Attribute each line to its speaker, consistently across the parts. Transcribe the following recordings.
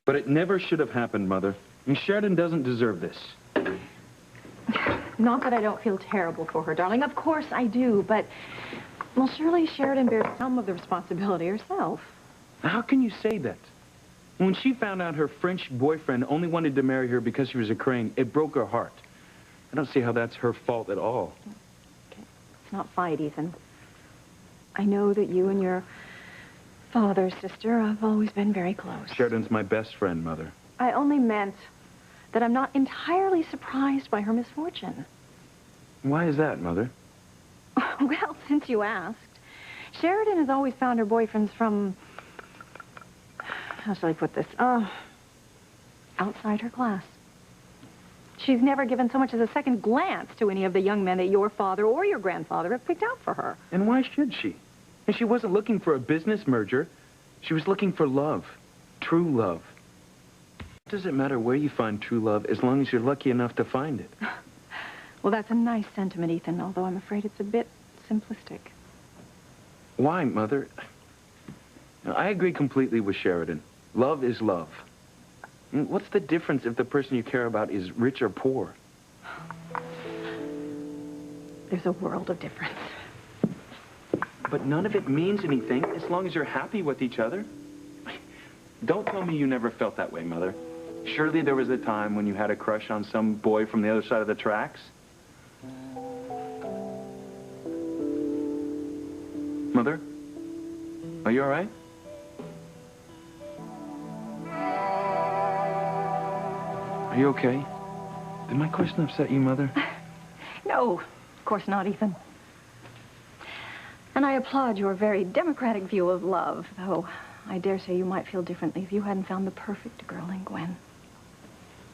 Speaker 1: But it never should have happened, Mother. And Sheridan doesn't deserve this.
Speaker 2: Not that I don't feel terrible for her, darling. Of course I do, but... Well, surely Sheridan bears some of the responsibility herself.
Speaker 1: How can you say that? When she found out her French boyfriend only wanted to marry her because she was a Crane, it broke her heart. I don't see how that's her fault at all.
Speaker 2: Okay. Let's not fight, Ethan. I know that you and your father, sister, have always been very close.
Speaker 1: Sheridan's my best friend, Mother.
Speaker 2: I only meant that I'm not entirely surprised by her misfortune.
Speaker 1: Why is that, Mother?
Speaker 2: Well, since you asked, Sheridan has always found her boyfriends from... How shall I put this? Outside her class. She's never given so much as a second glance to any of the young men that your father or your grandfather have picked out for her.
Speaker 1: And why should she? And she wasn't looking for a business merger. She was looking for love. True love. It doesn't matter where you find true love as long as you're lucky enough to find it.
Speaker 2: Well, that's a nice sentiment, Ethan, although I'm afraid it's a bit simplistic.
Speaker 1: Why, Mother? I agree completely with Sheridan. Love is love. What's the difference if the person you care about is rich or poor?
Speaker 2: There's a world of difference.
Speaker 1: But none of it means anything as long as you're happy with each other. Don't tell me you never felt that way, Mother. Surely there was a time when you had a crush on some boy from the other side of the tracks. Mother? Are you all right? Are you okay? Did my question upset you, Mother?
Speaker 2: No, of course not, Ethan. And I applaud your very democratic view of love, though I dare say you might feel differently if you hadn't found the perfect girl in Gwen.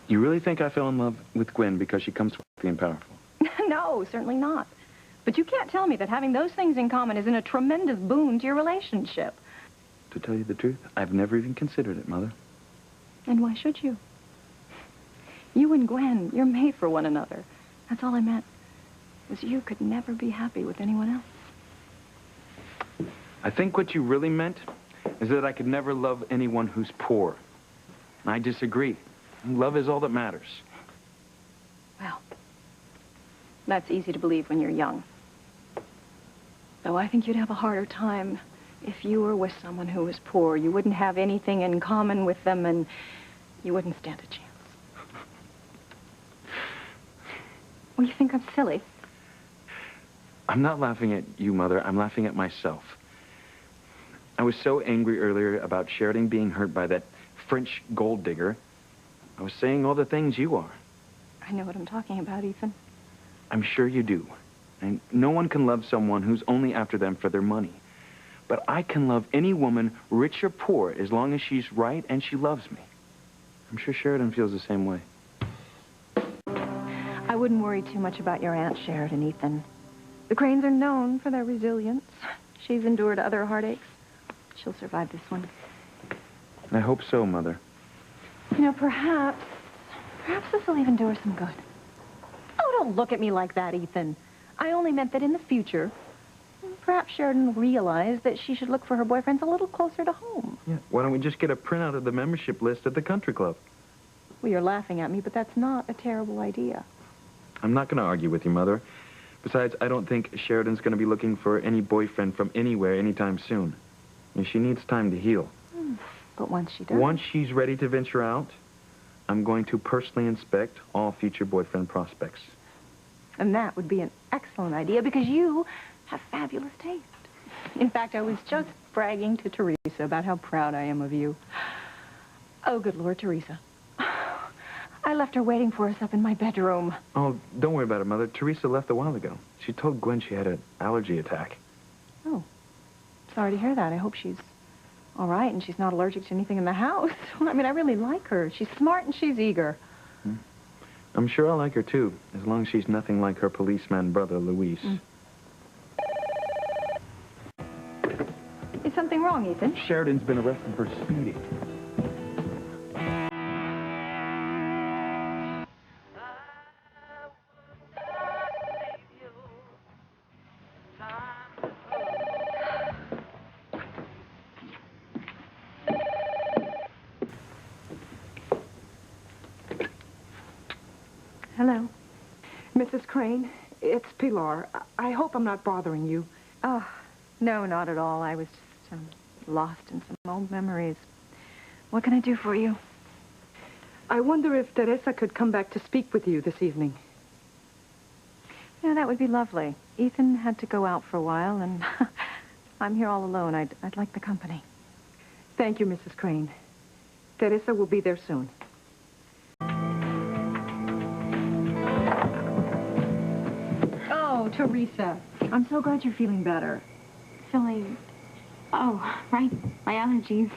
Speaker 1: You really think I fell in love with Gwen because she comes wealthy and powerful?
Speaker 2: No, certainly not. But you can't tell me that having those things in common isn't a tremendous boon to your relationship.
Speaker 1: To tell you the truth, I've never even considered it, Mother.
Speaker 2: And why should you? You and Gwen, you're made for one another. That's all I meant, was you could never be happy with anyone else.
Speaker 1: I think what you really meant is that I could never love anyone who's poor. I disagree. Love is all that matters.
Speaker 2: Well, that's easy to believe when you're young. Though I think you'd have a harder time if you were with someone who was poor. You wouldn't have anything in common with them, and you wouldn't stand a chance. Well, you think I'm silly?
Speaker 1: I'm not laughing at you, Mother. I'm laughing at myself. I was so angry earlier about Sheridan being hurt by that French gold digger. I was saying all the things you are.
Speaker 2: I know what I'm talking about, Ethan.
Speaker 1: I'm sure you do. And no one can love someone who's only after them for their money. But I can love any woman, rich or poor, as long as she's right and she loves me. I'm sure Sheridan feels the same way.
Speaker 2: I wouldn't worry too much about your Aunt Sheridan, Ethan. The Cranes are known for their resilience. She's endured other heartaches. She'll survive this one.
Speaker 1: I hope so, Mother.
Speaker 2: You know, perhaps this will even do her some good. Oh, don't look at me like that, Ethan. I only meant that in the future, perhaps Sheridan will realize that she should look for her boyfriends a little closer to home.
Speaker 1: Yeah, why don't we just get a printout of the membership list at the country club?
Speaker 2: Well, you're laughing at me, but that's not a terrible idea.
Speaker 1: I'm not going to argue with you, Mother. Besides, I don't think Sheridan's going to be looking for any boyfriend from anywhere anytime soon. And she needs time to heal.
Speaker 2: But once she does...
Speaker 1: Once she's ready to venture out, I'm going to personally inspect all future boyfriend prospects.
Speaker 2: And that would be an excellent idea because you have fabulous taste. In fact, I was just bragging to Teresa about how proud I am of you. Oh, good Lord, Teresa. I left her waiting for us up in my bedroom.
Speaker 1: Oh, don't worry about it, Mother. Teresa left a while ago. She told Gwen she had an allergy attack.
Speaker 2: Oh, sorry to hear that. I hope she's all right and she's not allergic to anything in the house. I mean, I really like her. She's smart and she's eager.
Speaker 1: I'm sure I like her, too, as long as she's nothing like her policeman brother, Luis.
Speaker 2: Is something wrong, Ethan?
Speaker 1: Sheridan's been arrested for speeding.
Speaker 2: hello.
Speaker 3: Mrs. Crane, it's Pilar. I hope I'm not bothering you.
Speaker 2: Oh, no, not at all. I was just lost in some old memories. What can I do for you?
Speaker 3: I wonder if Teresa could come back to speak with you this evening.
Speaker 2: Yeah, that would be lovely. Ethan had to go out for a while, and I'm here all alone. I'd like the company.
Speaker 3: Thank you, Mrs. Crane. Teresa will be there soon.
Speaker 2: Oh, Teresa, I'm so glad you're feeling better.
Speaker 4: Feeling... Oh, right. My allergies.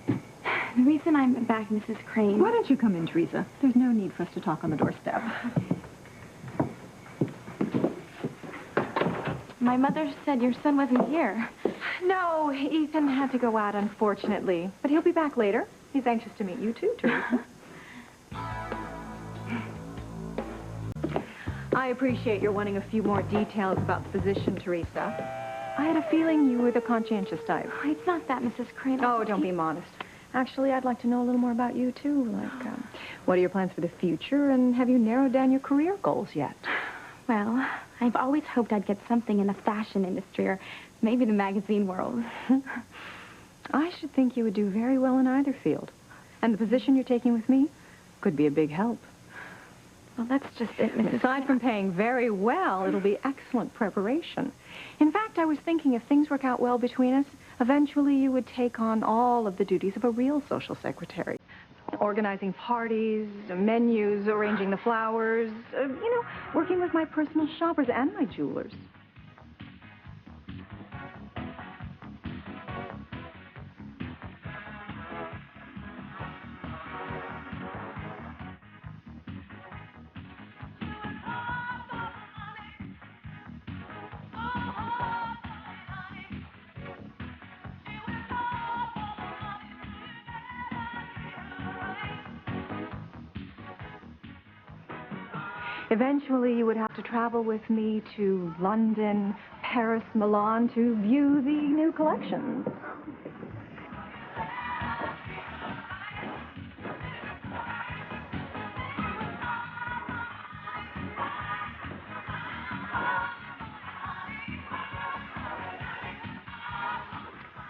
Speaker 4: The reason I'm back, Mrs. Crane...
Speaker 2: Why don't you come in, Teresa? There's no need for us to talk on the doorstep.
Speaker 4: My mother said your son wasn't here.
Speaker 2: No, Ethan had to go out, unfortunately. But he'll be back later. He's anxious to meet you, too, Teresa. I appreciate your wanting a few more details about the position, Teresa. I had a feeling you were the conscientious type.
Speaker 4: Oh, it's not that, Mrs. Crane.
Speaker 2: Oh, don't be modest. Actually, I'd like to know a little more about you, too. Like, what are your plans for the future, and have you narrowed down your career goals yet?
Speaker 4: Well, I've always hoped I'd get something in the fashion industry or maybe the magazine world.
Speaker 2: I should think you would do very well in either field. And the position you're taking with me could be a big help.
Speaker 4: Well, that's just it, Mrs.
Speaker 2: Aside from paying very well, it'll be excellent preparation. In fact, I was thinking if things work out well between us, eventually you would take on all of the duties of a real social secretary. Organizing parties, menus, arranging the flowers, working with my personal shoppers and my jewelers. Eventually, you would have to travel with me to London, Paris, Milan to view the new collections.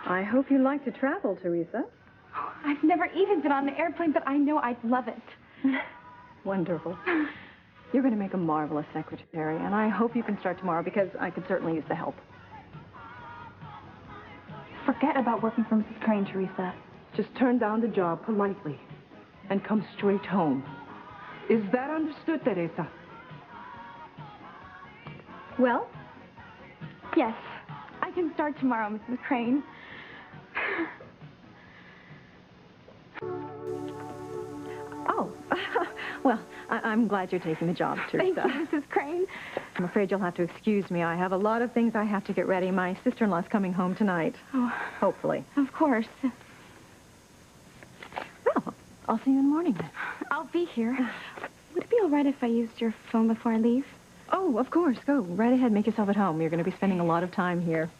Speaker 2: I hope you like to travel, Teresa.
Speaker 4: I've never even been on an airplane, but I know I'd love it.
Speaker 2: Wonderful. You're going to make a marvelous secretary, and I hope you can start tomorrow because I could certainly use the help.
Speaker 4: Forget about working for Mrs. Crane, Teresa.
Speaker 3: Just turn down the job politely and come straight home. Is that understood, Teresa?
Speaker 4: Well, yes. I can start tomorrow, Mrs. Crane.
Speaker 2: Oh, well, I'm glad you're taking the job, Teresa.
Speaker 4: Thank you, Mrs. Crane.
Speaker 2: I'm afraid you'll have to excuse me. I have a lot of things I have to get ready. My sister-in-law's coming home tonight.
Speaker 4: Oh,
Speaker 2: hopefully.
Speaker 4: Of course.
Speaker 2: Well, I'll see you in the morning then.
Speaker 4: I'll be here. Would it be all right if I used your phone before I leave?
Speaker 2: Oh, of course. Go right ahead. Make yourself at home. You're going to be spending a lot of time here.